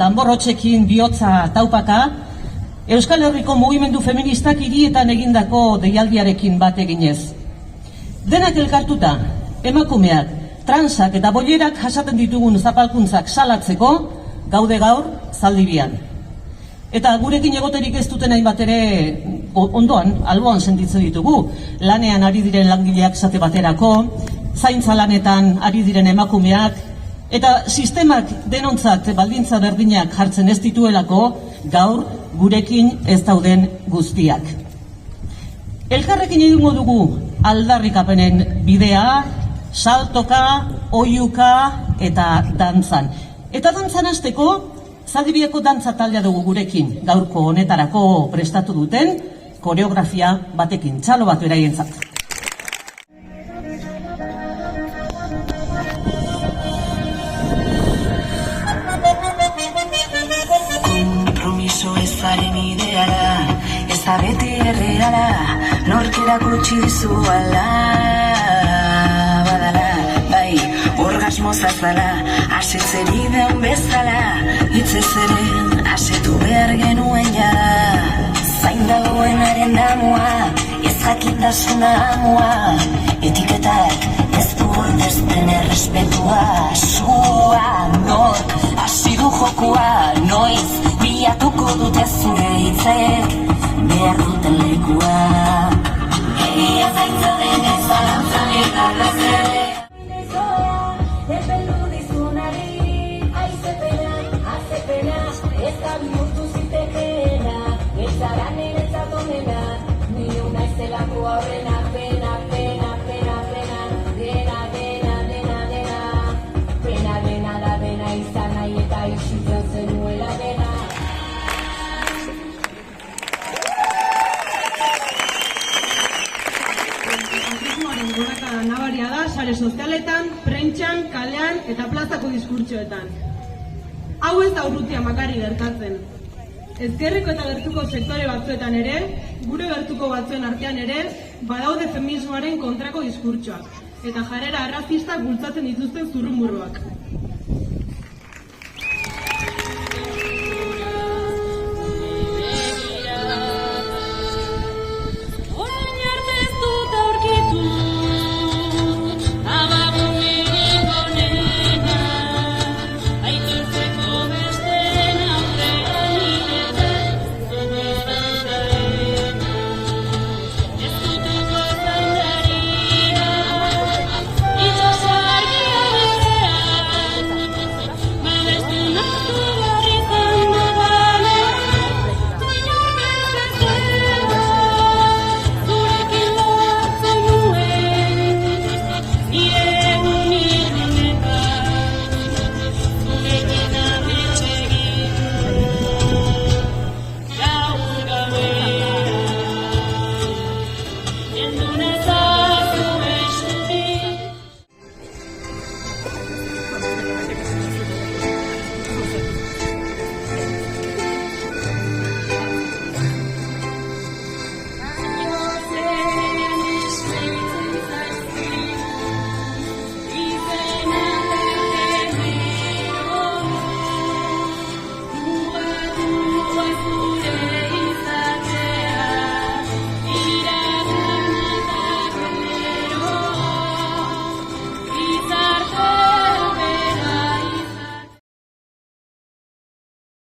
danborrotxekin bihotza taupaka, Euskal Herriko mugimendu feministak hirietan egindako deialdiarekin bat eginez. Denak elkartuta, emakumeak, transak eta boierak jasaten ditugun zapalkuntzak salatzeko, gaude gaur Zaldibian. Eta gurekin egoterik ez duten hainbat ere ondoan, alboan sentitzen ditugu, lanean ari diren langileak zate baterako, zaintza lanetan ari diren emakumeak, eta sistemak denontzat baldintza berdinak jartzen ez dituelako, gaur gurekin ez dauden guztiak. Elkarrekin egingo dugu aldarrikapenen bidea, saltoka, oihuka eta dantzan. Eta dantzan hasteko, Zaldibiako dantza taldea dugu gurekin, gaurko honetarako prestatu duten koreografia batekin, txalo bat beraientzat. Kompromiso ezaren ideala, ez da beti erreala, nork erakutsi dizu ala, badala, bai, orgasmoz azala, asetzeri den bezala, hitzez ere asetu behar genuen jada. Zain dagoenaren damua, ez jakintasuna amua, etiketak ez du ordezten errespetua, sua nork hasi du jokua, noiz bilatuko dute zure hitzek behar duten lekua. Egia zaintza denez zalantzan eta plazere. Ez da bihurtu zitekeena, ez zara niretzat onena, ni una ez delako aurrena, pena, pena, pena, pena, dena, dena, dena, dena, pena, dena da dena izan nahi eta isiltzen zenuela dena. Faxismoaren gorakada nabaria da sare sozialetan, prentsan, kalean eta plazako diskurtsoetan. Hau ez da urrutia makari gertatzen. Ezkerreko eta gertuko sektore batzuetan ere, gure gertuko batzuen artean ere, badaude feminismoaren kontrako diskurtsoak, eta jarrera arrazistak bultzatzen dituzten zurrumurruak.